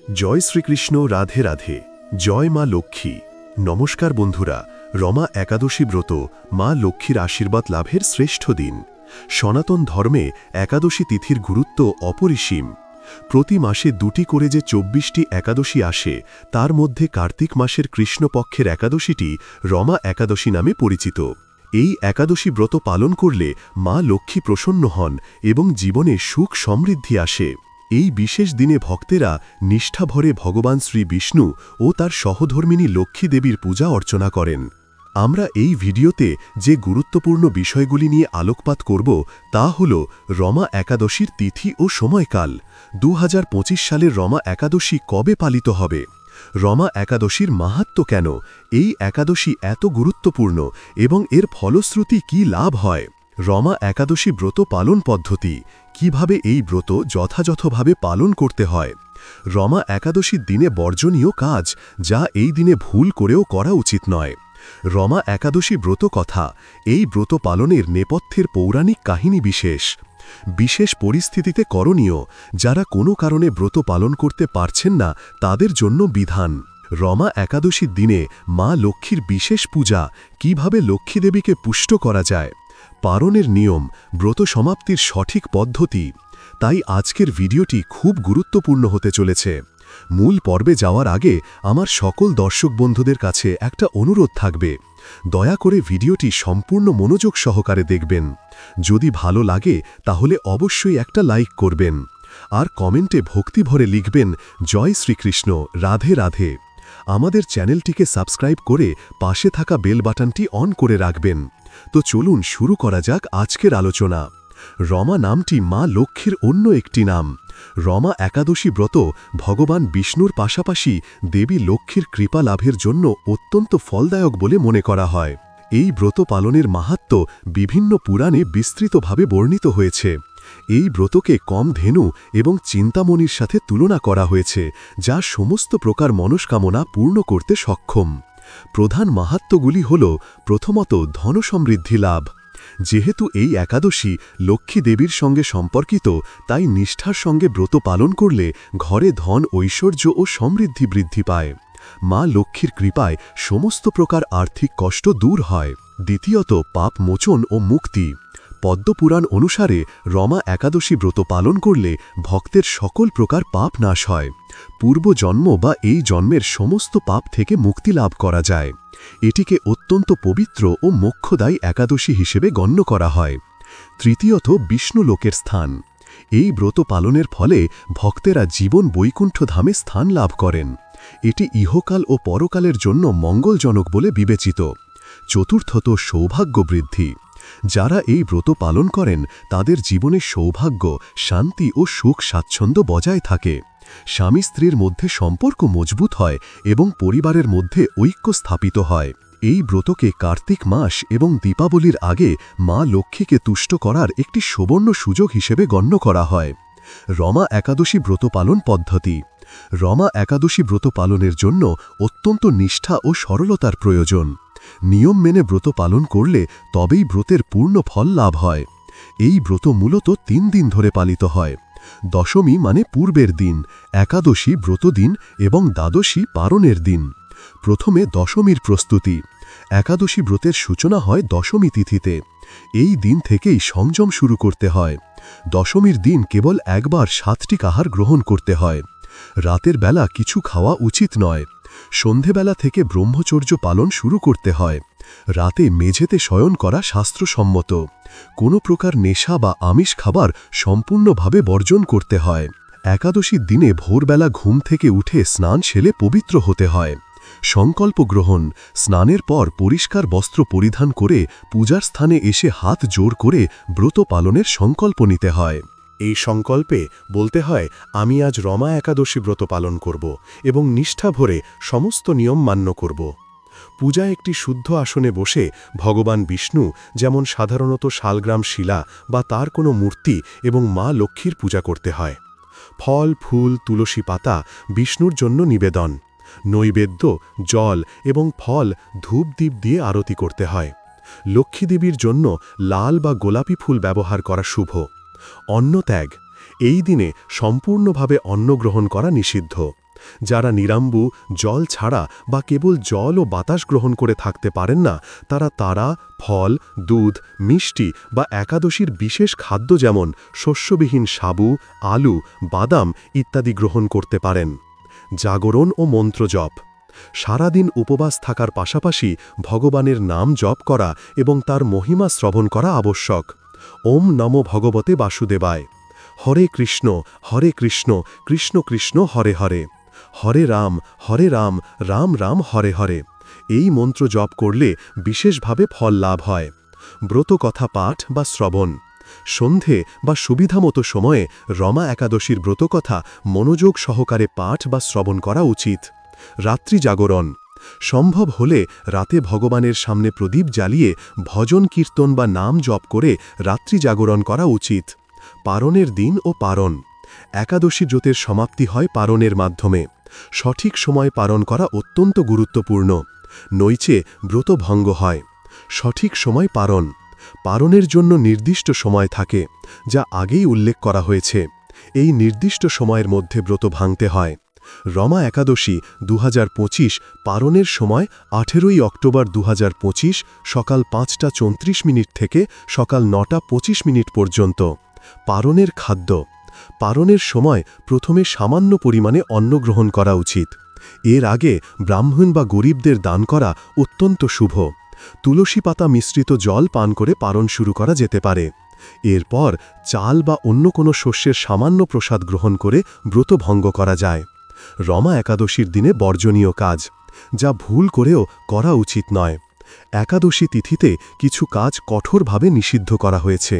জয় শ্রীকৃষ্ণ, রাধে রাধে। জয় মা লক্ষ্মী। নমস্কার বন্ধুরা, রমা একাদশী ব্রত মা লক্ষ্মীর আশীর্বাদ লাভের শ্রেষ্ঠ দিন। সনাতন ধর্মে একাদশী তিথির গুরুত্ব অপরিসীম। প্রতি মাসে দুটি করে যে ২৪টি একাদশী আসে, তার মধ্যে কার্তিক মাসের কৃষ্ণপক্ষের একাদশীটি রমা একাদশী নামে পরিচিত। এই একাদশী ব্রত পালন করলে মা লক্ষ্মী প্রসন্ন হন এবং জীবনে সুখ সমৃদ্ধি আসে। এই বিশেষ দিনে ভক্তেরা নিষ্ঠাভরে ভগবান শ্রী বিষ্ণু ও তার সহধর্মিণী লক্ষ্মী দেবীর পূজা অর্চনা করেন। আমরা এই ভিডিওতে যে গুরুত্বপূর্ণ বিষয়গুলি নিয়ে আলোকপাত করব তা হল রমা একাদশীর তিথি ও সময়কাল, ২০২৫ সালের রমা একাদশী কবে পালিত হবে, রমা একাদশীর মাহাত্ম্য কেন, এই একাদশী এত গুরুত্বপূর্ণ এবং এর ফলশ্রুতি কি লাভ হয়, রমা একাদশী ব্রত পালন পদ্ধতি, কিভাবে এই ব্রত যথাযথভাবে পালন করতে হয়, রমা একাদশীর দিনে বর্জনীয় কাজ যা এই দিনে ভুল করেও করা উচিত নয়, রমা একাদশী ব্রত কথা, এই ব্রত পালনের নেপথ্যের পৌরাণিক কাহিনী বিশেষ পরিস্থিতিতে করণীয়, যারা কোনো কারণে ব্রত পালন করতে পারছেন না তাদের জন্য বিধান, রমা একাদশীর দিনে মা লক্ষ্মীর বিশেষ পূজা, কিভাবে লক্ষ্মী দেবীকে পুষ্ট করা যায়, পালনের নিয়ম, ব্রত সমাপ্তির সঠিক পদ্ধতি। তাই আজকের ভিডিওটি খুব গুরুত্বপূর্ণ হতে চলেছে। মূল পর্বে যাওয়ার আগে আমার সকল দর্শক বন্ধুদের কাছে একটা অনুরোধ থাকবে, দয়া করে ভিডিওটি সম্পূর্ণ মনোযোগ সহকারে দেখবেন। যদি ভালো লাগে তাহলে অবশ্যই একটা লাইক করবেন আর কমেন্টে ভক্তি ভরে লিখবেন জয় শ্রীকৃষ্ণ, রাধে রাধে। আমাদের চ্যানেলটিকে সাবস্ক্রাইব করে পাশে থাকা বেল বাটনটি অন করে রাখবেন। তো চলুন শুরু করা যাক আজকের আলোচনা। রমা নামটি মা লক্ষ্মীর অন্য একটি নাম। রমা একাদশী ব্রত ভগবান বিষ্ণুর পাশাপাশি দেবী লক্ষ্মীর কৃপা লাভের জন্য অত্যন্ত ফলদায়ক বলে মনে করা হয়। এই ব্রত পালনের মাহাত্ম্য বিভিন্ন পুরাণে বিস্তৃতভাবে বর্ণিত হয়েছে। এই ব্রতকে কামধেনু এবং চিন্তামণির সাথে তুলনা করা হয়েছে, যা সমস্ত প্রকার মনস্কামনা পূর্ণ করতে সক্ষম। প্রধান মাহাত্ম্যগুলি হল, প্রথমত ধনসমৃদ্ধি লাভ। যেহেতু এই একাদশী লক্ষ্মী দেবীর সঙ্গে সম্পর্কিত, তাই নিষ্ঠার সঙ্গে ব্রত পালন করলে ঘরে ধন, ঐশ্বর্য ও সমৃদ্ধি বৃদ্ধি পায়। মা লক্ষ্মীর কৃপায় সমস্ত প্রকার আর্থিক কষ্ট দূর হয়। দ্বিতীয়ত পাপ মোচন ও মুক্তি। পদ্মপুরাণ অনুসারে রমা একাদশী ব্রত পালন করলে ভক্তের সকল প্রকার পাপ নাশ হয়। পূর্বজন্ম বা এই জন্মের সমস্ত পাপ থেকে মুক্তি লাভ করা যায়। এটিকে অত্যন্ত পবিত্র ও মোক্ষদায়ী একাদশী হিসেবে গণ্য করা হয়। তৃতীয়ত বিষ্ণু লোকের স্থান। এই ব্রত পালনের ফলে ভক্তেরা জীবন বৈকুণ্ঠ ধামে স্থান লাভ করেন। এটি ইহকাল ও পরকালের জন্য মঙ্গলজনক বলে বিবেচিত। চতুর্থত সৌভাগ্য বৃদ্ধি। যারা এই ব্রত পালন করেন তাদের জীবনে সৌভাগ্য, শান্তি ও সুখ স্বাচ্ছন্দ্য বজায় থাকে। স্বামী স্ত্রীর মধ্যে সম্পর্ক মজবুত হয় এবং পরিবারের মধ্যে ঐক্য স্থাপিত হয়। এই ব্রতকে কার্তিক মাস এবং দীপাবলির আগে মা লক্ষ্মীকে তুষ্ট করার একটি সুবর্ণ সুযোগ হিসেবে গণ্য করা হয়। রমা একাদশী ব্রত পালন পদ্ধতি। রমা একাদশী ব্রত পালনের জন্য অত্যন্ত নিষ্ঠা ও সরলতার প্রয়োজন। নিয়ম মেনে ব্রত পালন করলে তবেই ব্রতের পূর্ণ ফল লাভ হয়। এই ব্রত মূলত ৩ দিন ধরে পালিত হয়। দশমী মানে পূর্বের দিন, একাদশী ব্রত দিন এবং দ্বাদশী পারণের দিন। প্রথমে দশমীর প্রস্তুতি। একাদশী ব্রতের সূচনা হয় দশমী তিথিতে। এই দিন থেকেই সংযম শুরু করতে হয়। দশমীর দিন কেবল একবার ৭টি আহার গ্রহণ করতে হয়। রাতের বেলা কিছু খাওয়া উচিত নয়। সন্ধেবেলা থেকে ব্রহ্মচর্য পালন শুরু করতে হয়। রাতে মেঝেতে শয়ন করা শাস্ত্রসম্মত। কোনো প্রকার নেশা বা আমিষ খাবার সম্পূর্ণভাবে বর্জন করতে হয়। একাদশীর দিনে ভোরবেলা ঘুম থেকে উঠে স্নান সেরে পবিত্র হতে হয়। সংকল্প গ্রহণ। স্নানের পর পরিষ্কার বস্ত্র পরিধান করে পূজার স্থানে এসে হাত জোড় করে ব্রত পালনের সংকল্প নিতে হয়। এই সংকল্পে বলতে হয়, আমি আজ রমা একাদশী ব্রত পালন করব এবং নিষ্ঠা ভরে সমস্ত নিয়ম মান্য করব। পূজা একটি শুদ্ধ আসনে বসে ভগবান বিষ্ণু, যেমন সাধারণত শালগ্রাম শিলা বা তার কোনো মূর্তি এবং মা লক্ষ্মীর পূজা করতে হয়। ফল, ফুল, তুলসী পাতা বিষ্ণুর জন্য নিবেদন। নৈবেদ্য, জল এবং ফল, ধূপ দ্বীপ দিয়ে আরতি করতে হয়। লক্ষ্মী দেবীর জন্য লাল বা গোলাপি ফুল ব্যবহার করা শুভ। অন্নত্যাগ। এই দিনে সম্পূর্ণভাবে অন্ন গ্রহণ করা নিষিদ্ধ। যারা নিরাম্বু, জল ছাড়া বা কেবল জল ও বাতাস গ্রহণ করে থাকতে পারেন না, তারা তারা, ফল, দুধ, মিষ্টি বা একাদশীর বিশেষ খাদ্য যেমন শস্যবিহীন সাবু, আলু, বাদাম ইত্যাদি গ্রহণ করতে পারেন। জাগরণ ও মন্ত্র জপ। সারাদিন উপবাস থাকার পাশাপাশি ভগবানের নাম জপ করা এবং তার মহিমা শ্রবণ করা আবশ্যক। ওম নমো ভগবতে বাসুদেবায়। হরে কৃষ্ণ, কৃষ্ণ কৃষ্ণ হরে হরে, হরে রাম, রাম রাম হরে হরে। এই মন্ত্র জপ করলে বিশেষভাবে ফল লাভ হয়। ব্রত কথা পাঠ বা শ্রবণ। সন্ধে বা সুবিধামতো সময়ে রমা একাদশীর ব্রতকথা মনোযোগ সহকারে পাঠ বা শ্রবণ করা উচিত। রাত্রি জাগরণ। সম্ভব হলে রাতে ভগবানের সামনে প্রদীপ জ্বালিয়ে ভজন কীর্তন বা নাম জপ করে রাত্রি জাগরণ করা উচিত। পারণের দিন ও পারণ। একাদশী ব্রতের সমাপ্তি হয় পারণের মাধ্যমে। সঠিক সময় পালন করা অত্যন্ত গুরুত্বপূর্ণ, নইচে ব্রত ভঙ্গ হয়। সঠিক সময় পালন। পালনের জন্য নির্দিষ্ট সময় থাকে, যা আগেই উল্লেখ করা হয়েছে। এই নির্দিষ্ট সময়ের মধ্যে ব্রত ভাঙতে হয়। রমা একাদশী 2025 পালনের সময় 18 অক্টোবর 2025 সকাল 5:34 থেকে সকাল 9:25 পর্যন্ত। পালনের খাদ্য। পালনের সময় প্রথমে সামান্য পরিমাণে অন্ন গ্রহণ করা উচিত। এর আগে ব্রাহ্মণ বা গরিবদের দান করা অত্যন্ত শুভ। তুলসী পাতা মিশ্রিত জল পান করে পালন শুরু করা যেতে পারে। এরপর চাল বা অন্য কোনো শস্যের সামান্য প্রসাদ গ্রহণ করে ব্রত ভঙ্গ করা যায়। রমা একাদশীর দিনে বর্জনীয় কাজ, যা ভুল করেও করা উচিত নয়। একাদশী তিথিতে কিছু কাজ কঠোরভাবে নিষিদ্ধ করা হয়েছে।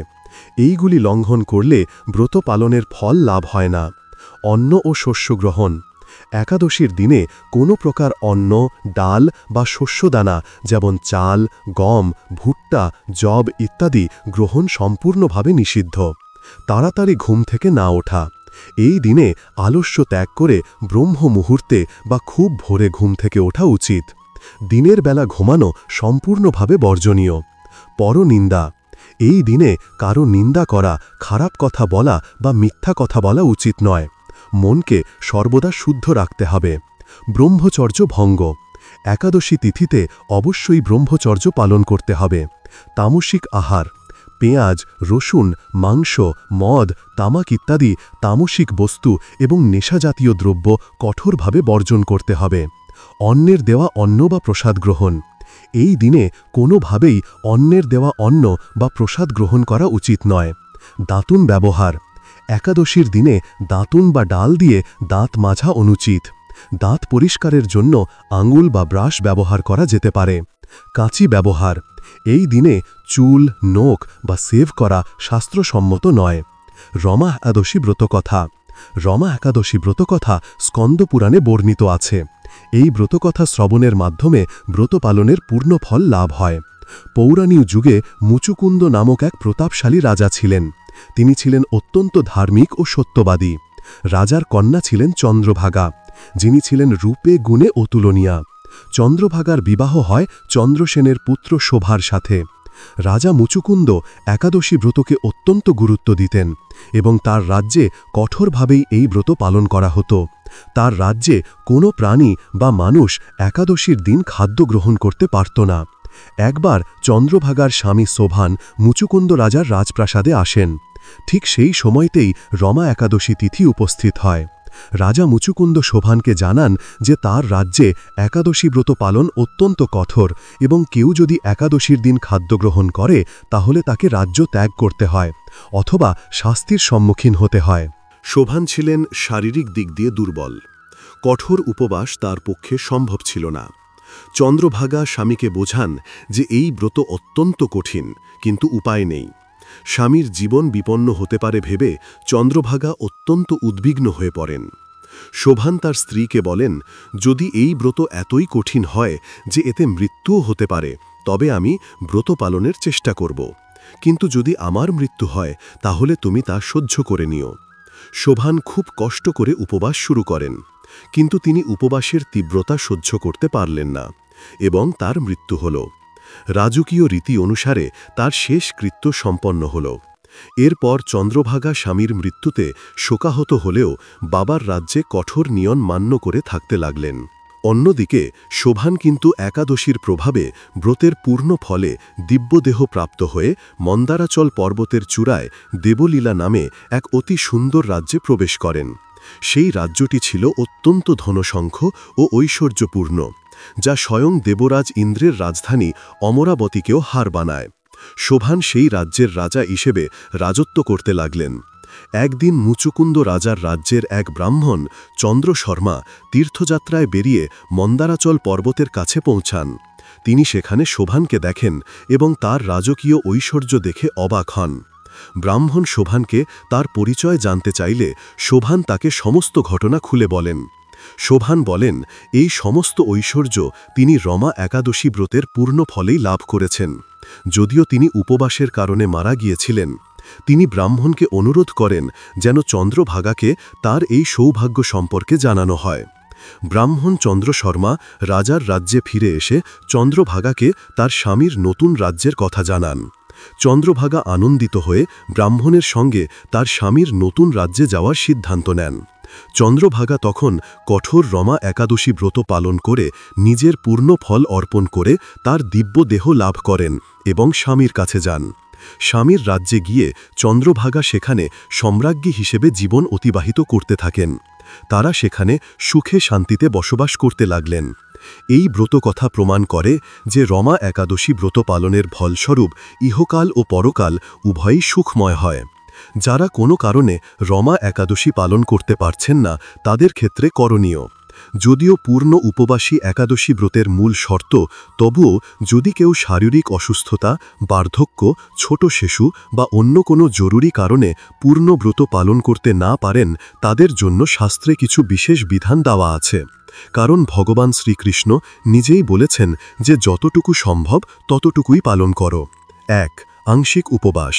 এইগুলি লঙ্ঘন করলে ব্রত পালনের ফল লাভ হয় না। অন্ন ও শস্য গ্রহণ। একাদশীর দিনে কোনো প্রকার অন্ন, ডাল বা শস্যদানা যেমন চাল, গম, ভুট্টা, যব ইত্যাদি গ্রহণ সম্পূর্ণভাবে নিষিদ্ধ। তাড়াতাড়ি ঘুম থেকে না ওঠা। এই দিনে আলস্য ত্যাগ করে ব্রহ্ম মুহূর্তে বা খুব ভোরে ঘুম থেকে ওঠা উচিত। দিনের বেলা ঘুমানো সম্পূর্ণভাবে বর্জনীয়। পরনিন্দা। এই দিনে কারো নিন্দা করা, খারাপ কথা বলা বা মিথ্যা কথা বলা উচিত নয়। মনকে সর্বদা শুদ্ধ রাখতে হবে। ব্রহ্মচর্য ভঙ্গ। একাদশী তিথিতে অবশ্যই ব্রহ্মচর্য পালন করতে হবে। তামসিক আহার। পেঁয়াজ, রসুন, মাংস, মদ, তামাক ইত্যাদি তামসিক বস্তু এবং নেশাজাতীয় দ্রব্য কঠোরভাবে বর্জন করতে হবে। অন্যের দেওয়া অন্ন বা প্রসাদ গ্রহণ। এই দিনে কোনোভাবেই অন্যের দেওয়া অন্ন বা প্রসাদ গ্রহণ করা উচিত নয়। দাঁতুন ব্যবহার। একাদশীর দিনে দাঁতুন বা ডাল দিয়ে দাঁত মাজা অনুচিত। দাঁত পরিষ্কারের জন্য আঙুল বা ব্রাশ ব্যবহার করা যেতে পারে। কাঁচি ব্যবহার। এই দিনে চুল, নখ বা সেভ করা শাস্ত্রসম্মত নয়। রমা একাদশী ব্রতকথা। রমা একাদশী ব্রতকথা স্কন্দপুরাণে বর্ণিত আছে। এই ব্রতকথা শ্রবণের মাধ্যমে ব্রত পালনের পূর্ণ ফল লাভ হয়। পৌরাণিক যুগে মুচুকুন্দ নামক এক প্রতাপশালী রাজা ছিলেন। তিনি ছিলেন অত্যন্ত ধার্মিক ও সত্যবাদী। রাজার কন্যা ছিলেন চন্দ্রভাগা, যিনি ছিলেন রূপে গুণে অতুলনীয়া। চন্দ্রভাগার বিবাহ হয় চন্দ্রসেনের পুত্র শোভার সাথে। রাজা মুচুকুন্দ একাদশী ব্রতকে অত্যন্ত গুরুত্ব দিতেন এবং তার রাজ্যে কঠোরভাবেই এই ব্রত পালন করা হতো। তার রাজ্যে কোনো প্রাণী বা মানুষ একাদশীর দিন খাদ্য গ্রহণ করতে পারত না। একবার চন্দ্রভাগার স্বামী শোভান মুচুকুন্দ রাজার রাজপ্রাসাদে আসেন। ঠিক সেই সময়তেই রমা একাদশী তিথি উপস্থিত হয়। রাজা মুচুকুন্দ শোভানকে জানান যে তার রাজ্যে একাদশী ব্রত পালন অত্যন্ত কঠোর এবং কেউ যদি একাদশীর দিন খাদ্য গ্রহণ করে তাহলে তাকে রাজ্য ত্যাগ করতে হয় অথবা শাস্তির সম্মুখীন হতে হয়। শোভান ছিলেন শারীরিক দিক দিয়ে দুর্বল। কঠোর উপবাস তার পক্ষে সম্ভব ছিল না। চন্দ্রভাগা স্বামীকে বোঝান যে এই ব্রত অত্যন্ত কঠিন, কিন্তু উপায় নেই। স্বামীর জীবন বিপন্ন হতে পারে ভেবে চন্দ্রভাগা অত্যন্ত উদ্বিগ্ন হয়ে পড়েন। শোভান তার স্ত্রীকে বলেন, যদি এই ব্রত এতই কঠিন হয় যে এতে মৃত্যুও হতে পারে, তবে আমি ব্রত পালনের চেষ্টা করব, কিন্তু যদি আমার মৃত্যু হয় তাহলে তুমি তা সহ্য করে নিও। শোভান খুব কষ্ট করে উপবাস শুরু করেন, কিন্তু তিনি উপবাসের তীব্রতা সহ্য করতে পারলেন না এবং তার মৃত্যু হল। রাজকীয় রীতি অনুসারে তার শেষ কৃত্য সম্পন্ন হল। এরপর চন্দ্রভাগা স্বামীর মৃত্যুতে শোকাহত হলেও বাবার রাজ্যে কঠোর নিয়ম মান্য করে থাকতে লাগলেন। অন্যদিকে শোভান কিন্তু একাদশীর প্রভাবে ব্রতের পূর্ণ ফলে দিব্যদেহ প্রাপ্ত হয়ে মন্দারাচল পর্বতের চূড়ায় দেবলীলা নামে এক অতি সুন্দর রাজ্যে প্রবেশ করেন। সেই রাজ্যটি ছিল অত্যন্ত ধনসংখ্য ও ঐশ্বর্যপূর্ণ, যা স্বয়ং দেবরাজ ইন্দ্রের রাজধানী অমরাবতীকেও হার বানায়। শোভান সেই রাজ্যের রাজা হিসেবে রাজত্ব করতে লাগলেন। একদিন মুচুকুন্দ রাজার রাজ্যের এক ব্রাহ্মণ চন্দ্র শর্মা তীর্থযাত্রায় বেরিয়ে মন্দারাচল পর্বতের কাছে পৌঁছান। তিনি সেখানে শোভানকে দেখেন এবং তার রাজকীয় ঐশ্বর্য দেখে অবাক হন। ব্রাহ্মণ শোভানকে তার পরিচয় জানতে চাইলে শোভান তাকে সমস্ত ঘটনা খুলে বলেন। শোভান বলেন, এই সমস্ত ঐশ্বর্য তিনি রমা একাদশী ব্রতের পূর্ণ ফলেই লাভ করেছেন। যদিও তিনি উপবাসের কারণে মারা গিয়েছিলেন, তিনি ব্রাহ্মণকে অনুরোধ করেন যেন চন্দ্রভাগাকে তার এই সৌভাগ্য সম্পর্কে জানানো হয়। ব্রাহ্মণ চন্দ্র শর্মা রাজার রাজ্যে ফিরে এসে চন্দ্রভাগাকে তার স্বামীর নতুন রাজ্যের কথা জানান। চন্দ্রভাগা আনন্দিত হয়ে ব্রাহ্মণের সঙ্গে তার স্বামীর নতুন রাজ্যে যাওয়ার সিদ্ধান্ত নেন। চন্দ্রভাগা তখন কঠোর রমা একাদশী ব্রত পালন করে নিজের পূর্ণ ফল অর্পণ করে তার দিব্য দেহ লাভ করেন এবং স্বামীর কাছে যান। স্বামীর রাজ্যে গিয়ে চন্দ্রভাগা সেখানে সম্রাজ্ঞী হিসেবে জীবন অতিবাহিত করতে থাকেন। তারা সেখানে সুখে শান্তিতে বসবাস করতে লাগলেন। এই ব্রতকথা প্রমাণ করে যে রমা একাদশী ব্রত পালনের ফলস্বরূপ ইহকাল ও পরকাল উভয়ই সুখময় হয়। যারা কোনো কারণে রমা একাদশী পালন করতে পারছেন না, তাদের ক্ষেত্রে করণীয়। যদিও পূর্ণ উপবাসী একাদশী ব্রতের মূল শর্ত, তবুও যদি কেউ শারীরিক অসুস্থতা, বার্ধক্য, ছোট শিশু বা অন্য কোনো জরুরি কারণে পূর্ণ ব্রত পালন করতে না পারেন, তাদের জন্য শাস্ত্রে কিছু বিশেষ বিধান দেওয়া আছে। কারণ ভগবান শ্রীকৃষ্ণ নিজেই বলেছেন যে যতটুকু সম্ভব ততটুকুই পালন করো। 1. আংশিক উপবাস।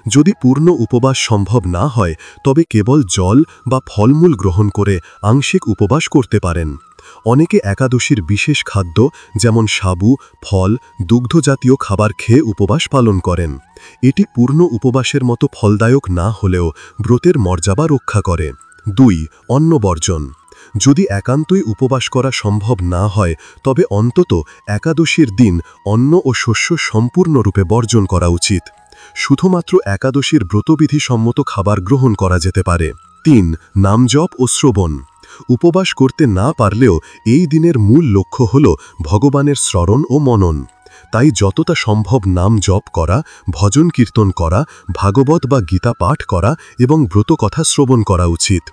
যদি পূর্ণ উপবাস সম্ভব না হয়, তবে কেবল জল বা ফলমূল গ্রহণ করে আংশিক উপবাস করতে পারেন। অনেকে একাদশীর বিশেষ খাদ্য যেমন সাবু, ফল, দুগ্ধজাতীয় খাবার খেয়ে উপবাস পালন করেন। এটি পূর্ণ উপবাসের মতো ফলদায়ক না হলেও ব্রতের মর্যাদা রক্ষা করে। 2. অন্ন বর্জন। যদি একান্তই উপবাস করা সম্ভব না হয়, তবে অন্তত একাদশীর দিন অন্ন ও শস্য সম্পূর্ণরূপে বর্জন করা উচিত। শুধুমাত্র একাদশীর ব্রতবিধি সম্মত খাবার গ্রহণ করা যেতে পারে। 3. নামজপ ও শ্রবণ। উপবাস করতে না পারলেও এই দিনের মূল লক্ষ্য হল ভগবানের স্মরণ ও মনন। তাই যতটা সম্ভব নাম জপ করা, ভজন কীর্তন করা, ভাগবত বা গীতা পাঠ করা এবং ব্রতকথা শ্রবণ করা উচিত।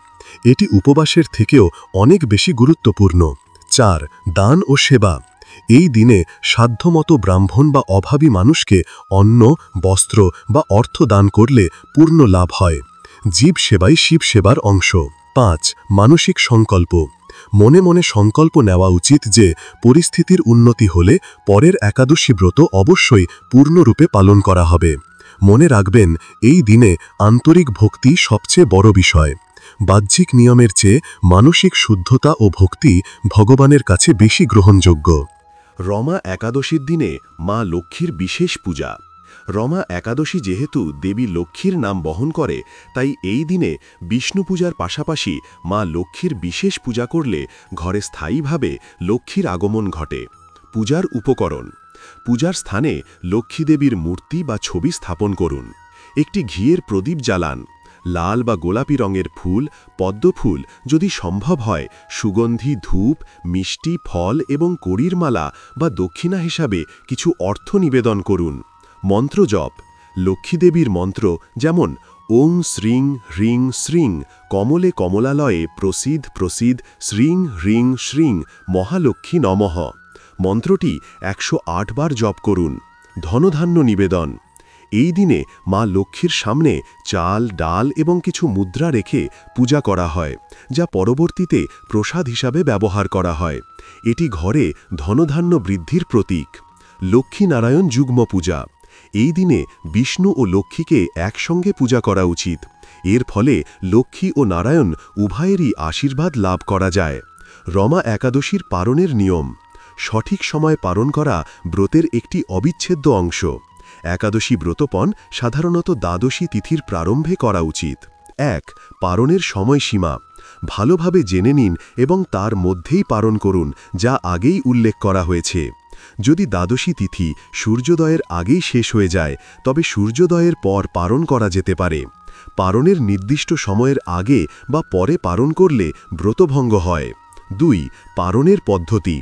এটি উপবাসের থেকেও অনেক বেশি গুরুত্বপূর্ণ। 4. দান ও সেবা। এই দিনে সাধ্যমতো ব্রাহ্মণ বা অভাবী মানুষকে অন্ন, বস্ত্র বা অর্থ দান করলে পূর্ণ লাভ হয়। জীব সেবাই শিব সেবার অংশ। 5. মানসিক সংকল্প। মনে মনে সংকল্প নেওয়া উচিত যে পরিস্থিতির উন্নতি হলে পরের একাদশী ব্রত অবশ্যই পূর্ণরূপে পালন করা হবে। মনে রাখবেন, এই দিনে আন্তরিক ভক্তি সবচেয়ে বড় বিষয়। বাহ্যিক নিয়মের চেয়ে মানসিক শুদ্ধতা ও ভক্তি ভগবানের কাছে বেশি গ্রহণযোগ্য। রমা একাদশীর দিনে মা লক্ষ্মীর বিশেষ পূজা। রমা একাদশী যেহেতু দেবী লক্ষ্মীর নাম বহন করে, তাই এই দিনে বিষ্ণু পূজার পাশাপাশি মা লক্ষ্মীর বিশেষ পূজা করলে ঘরে স্থায়ীভাবে লক্ষ্মীর আগমন ঘটে। পূজার উপকরণ। পূজার স্থানে লক্ষ্মী দেবীর মূর্তি বা ছবি স্থাপন করুন। একটি ঘিয়ের প্রদীপ জ্বালান। লাল বা গোলাপি রঙের ফুল, পদ্মফুল যদি সম্ভব হয়, সুগন্ধি ধূপ, মিষ্টি, ফল এবং কড়ির মালা বা দক্ষিণা হিসাবে কিছু অর্থ নিবেদন করুন। মন্ত্র জপ। লক্ষ্মীদেবীর মন্ত্র যেমন ওং শ্রীং হ্রিং শ্রীং কমলে কমলালয়ে প্রসিদ প্রসিদ শ্রীং হ্রিং শ্রীং মহালক্ষ্মী নমঃ। মন্ত্রটি 108 বার জপ করুন। ধনধান্য নিবেদন। এই দিনে মা লক্ষ্মীর সামনে চাল, ডাল এবং কিছু মুদ্রা রেখে পূজা করা হয়, যা পরবর্তীতে প্রসাদ হিসাবে ব্যবহার করা হয়। এটি ঘরে ধনধান্য বৃদ্ধির প্রতীক। লক্ষ্মীনারায়ণ যুগ্ম পূজা। এই দিনে বিষ্ণু ও লক্ষ্মীকে একসঙ্গে পূজা করা উচিত। এর ফলে লক্ষ্মী ও নারায়ণ উভয়েরই আশীর্বাদ লাভ করা যায়। রমা একাদশীর পালনের নিয়ম। সঠিক সময় পালন করা ব্রতের একটি অবিচ্ছেদ্য অংশ। একাদশী ব্রতপণ সাধারণত দ্বাদশী তিথির প্রারম্ভে করা উচিত। 1. পারণের সময়সীমা ভালোভাবে জেনে নিন এবং তার মধ্যেই পারণ করুন, যা আগেই উল্লেখ করা হয়েছে। যদি দ্বাদশী তিথি সূর্যোদয়ের আগেই শেষ হয়ে যায়, তবে সূর্যোদয়ের পর পারণ করা যেতে পারে। পারণের নির্দিষ্ট সময়ের আগে বা পরে পারণ করলে ব্রতভঙ্গ হয়। 2. পারণের পদ্ধতি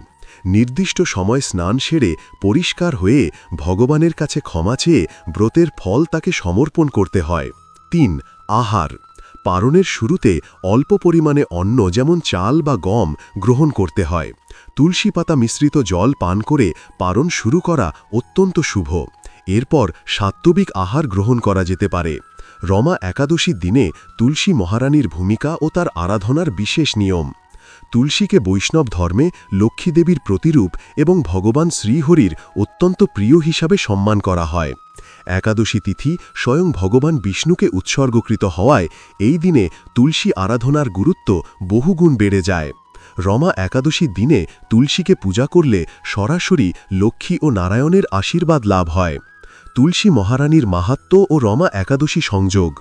নির্দিষ্ট সময় স্নান সেরে পরিষ্কার হয়ে ভগবানের কাছে ক্ষমা চেয়ে ব্রতের ফল তাকে সমর্পণ করতে হয়। 3. আহার পারণের শুরুতে অল্প পরিমাণে অন্ন যেমন চাল বা গম গ্রহণ করতে হয়। তুলসী পাতা মিশ্রিত জল পান করে পারণ শুরু করা অত্যন্ত শুভ। এরপর সাত্ত্বিক আহার গ্রহণ করা যেতে পারে। রমা একাদশীর দিনে তুলসী মহারানীর ভূমিকা ও তার আরাধনার বিশেষ নিয়ম। তুলসীকে বৈষ্ণব ধর্মে লক্ষ্মীদেবীর প্রতিরূপ এবং ভগবান শ্রীহরির অত্যন্ত প্রিয় হিসাবে সম্মান করা হয়। একাদশী তিথি স্বয়ং ভগবান বিষ্ণুকে উৎসর্গকৃত হওয়ায় এই দিনে তুলসী আরাধনার গুরুত্ব বহুগুণ বেড়ে যায়। রমা একাদশীর দিনে তুলসীকে পূজা করলে সরাসরি লক্ষ্মী ও নারায়ণের আশীর্বাদ লাভ হয়। তুলসী মহারানীর মাহাত্ম্য ও রমা একাদশী সংযোগ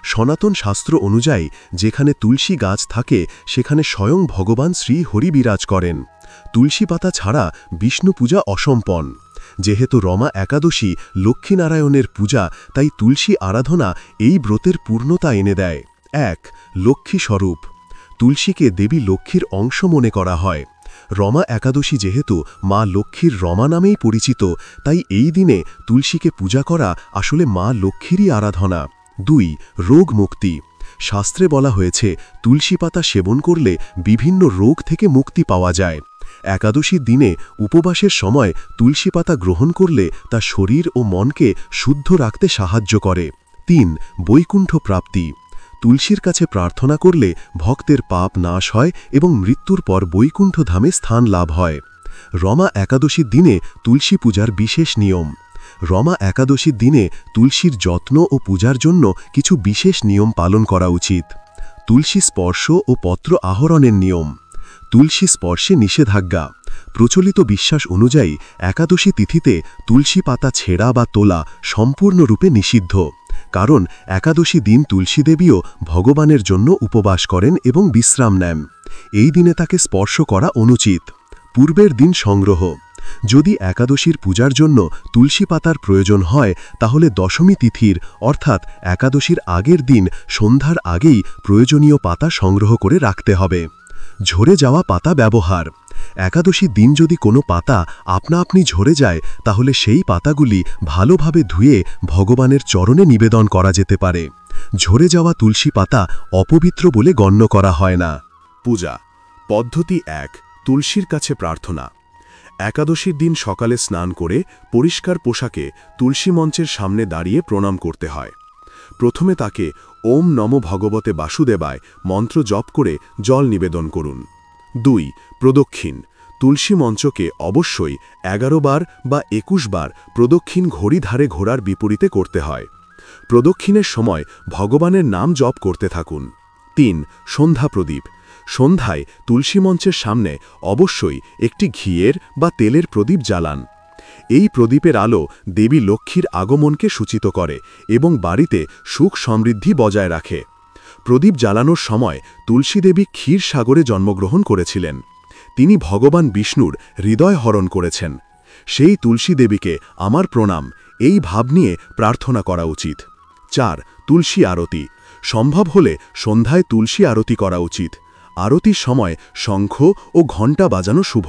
সনাতন শাস্ত্র অনুযায়ী যেখানে তুলসী গাছ থাকে সেখানে স্বয়ং ভগবান শ্রী হরি বিরাজ করেন। তুলসী পাতা ছাড়া বিষ্ণু পূজা অসম্পন্ন। যেহেতু রমা একাদশী লক্ষ্মীনারায়ণের পূজা, তাই তুলসী আরাধনা এই ব্রতের পূর্ণতা এনে দেয়। 1. লক্ষ্মী স্বরূপ তুলসীকে দেবী লক্ষ্মীর অংশ মনে করা হয়। রমা একাদশী যেহেতু মা লক্ষ্মীর রমা নামেই পরিচিত, তাই এই দিনে তুলসীকে পূজা করা আসলে মা লক্ষ্মীরই আরাধনা। 2. রোগ মুক্তি শাস্ত্রে বলা হয়েছে তুলসী পাতা সেবন করলে বিভিন্ন রোগ থেকে মুক্তি পাওয়া যায়। একাদশীর দিনে উপবাসের সময় তুলসী পাতা গ্রহণ করলে তা শরীর ও মনকে শুদ্ধ রাখতে সাহায্য করে। 3. বৈকুণ্ঠ প্রাপ্তি তুলসীর কাছে প্রার্থনা করলে ভক্তের পাপ নাশ হয় এবং মৃত্যুর পর বৈকুণ্ঠ ধামে স্থান লাভ হয়। রমা একাদশীর দিনে তুলসী পূজার বিশেষ নিয়ম রমা একাদশীর দিনে তুলসীর যত্ন ও পূজার জন্য কিছু বিশেষ নিয়ম পালন করা উচিত। তুলসী স্পর্শ ও পত্র আহরণের নিয়ম তুলসী স্পর্শে নিষেধাজ্ঞা প্রচলিত বিশ্বাস অনুযায়ী একাদশী তিথিতে তুলসী পাতা ছেঁড়া বা তোলা সম্পূর্ণরূপে নিষিদ্ধ, কারণ একাদশী দিন তুলসী দেবীও ভগবানের জন্য উপবাস করেন এবং বিশ্রাম নেন। এই দিনে তাকে স্পর্শ করা অনুচিত। পূর্বের দিন সংগ্রহ যদি একাদশীর পূজার জন্য তুলসী পাতার প্রয়োজন হয়, তাহলে দশমী তিথির অর্থাৎ একাদশীর আগের দিন সন্ধ্যার আগেই প্রয়োজনীয় পাতা সংগ্রহ করে রাখতে হবে। ঝরে যাওয়া পাতা ব্যবহার একাদশীর দিন যদি কোনো পাতা আপনা আপনি ঝরে যায়, তাহলে সেই পাতাগুলি ভালোভাবে ধুয়ে ভগবানের চরণে নিবেদন করা যেতে পারে। ঝরে যাওয়া তুলসী পাতা অপবিত্র বলে গণ্য করা হয় না। পূজা পদ্ধতি 1. তুলসীর কাছে প্রার্থনা একাদশীর দিন সকালে স্নান করে পরিষ্কার পোশাকে তুলসী মঞ্চের সামনে দাঁড়িয়ে প্রণাম করতে হয়। প্রথমে তাকে ওম নমো ভগবতে বাসুদেবায় মন্ত্র জপ করে জল নিবেদন করুন। 2. প্রদক্ষিণ তুলসী মঞ্চকে অবশ্যই 11 বার বা 21 বার প্রদক্ষিণ ঘড়ি ধারে ঘোরার বিপরীতে করতে হয়। প্রদক্ষিণের সময় ভগবানের নাম জপ করতে থাকুন। 3. সন্ধ্যা প্রদীপ সন্ধ্যায় তুলসী মঞ্চের সামনে অবশ্যই একটি ঘিয়ের বা তেলের প্রদীপ জ্বালান। এই প্রদীপের আলো দেবী লক্ষ্মীর আগমনকে সূচিত করে এবং বাড়িতে সুখ সমৃদ্ধি বজায় রাখে। প্রদীপ জ্বালানোর সময় তুলসী দেবী ক্ষীর সাগরে জন্মগ্রহণ করেছিলেন। তিনি ভগবান বিষ্ণুর হৃদয় হরণ করেছেন। সেই তুলসী দেবীকে আমার প্রণাম এই ভাব নিয়ে প্রার্থনা করা উচিত। 4. তুলসী আরতি সম্ভব হলে সন্ধ্যায় তুলসী আরতি করা উচিত। আরতির সময় শঙ্খ ও ঘণ্টা বাজানো শুভ।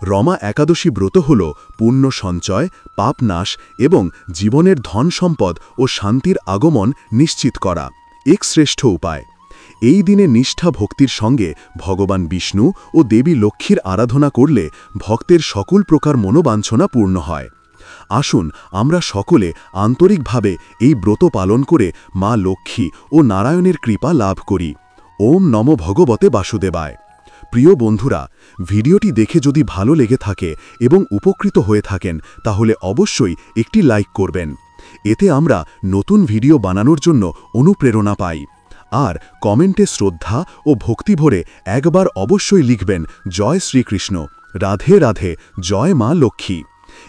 রমা একাদশী ব্রত হল পুণ্য সঞ্চয়, পাপ নাশ এবং জীবনের ধন সম্পদ ও শান্তির আগমন নিশ্চিত করা এক শ্রেষ্ঠ উপায়। এই দিনে নিষ্ঠা ভক্তির সঙ্গে ভগবান বিষ্ণু ও দেবী লক্ষ্মীর আরাধনা করলে ভক্তের সকল প্রকার মনোবাঞ্ছনা পূর্ণ হয়। আসুন আমরা সকলে আন্তরিকভাবে এই ব্রত পালন করে মা লক্ষ্মী ও নারায়ণের কৃপা লাভ করি। ওম নমো ভগবতে বাসুদেবায়। প্রিয় বন্ধুরা, ভিডিওটি দেখে যদি ভালো লেগে থাকে এবং উপকৃত হয়ে থাকেন, তাহলে অবশ্যই একটি লাইক করবেন। এতে আমরা নতুন ভিডিও বানানোর জন্য অনুপ্রেরণা পাই। আর কমেন্টে শ্রদ্ধা ও ভক্তি ভরে একবার অবশ্যই লিখবেন জয় শ্রীকৃষ্ণ, রাধে রাধে, জয় মা লক্ষ্মী।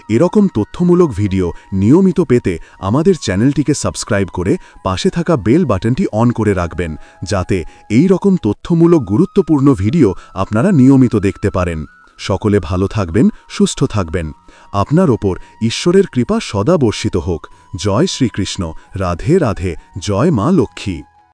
এরকম তথ্যমূলক ভিডিও নিয়মিত পেতে আমাদের চ্যানেলটিকে সাবস্ক্রাইব করে পাশে থাকা বেল বাটনটি অন করে রাখবেন, যাতে এই রকম তথ্যমূলক গুরুত্বপূর্ণ ভিডিও আপনারা নিয়মিত দেখতে পারেন। সকলে ভালো থাকবেন, সুস্থ থাকবেন। আপনার ওপর ঈশ্বরের কৃপা সদা বর্ষিত হোক। জয় শ্রীকৃষ্ণ। রাধে রাধে। জয় মা লক্ষ্মী।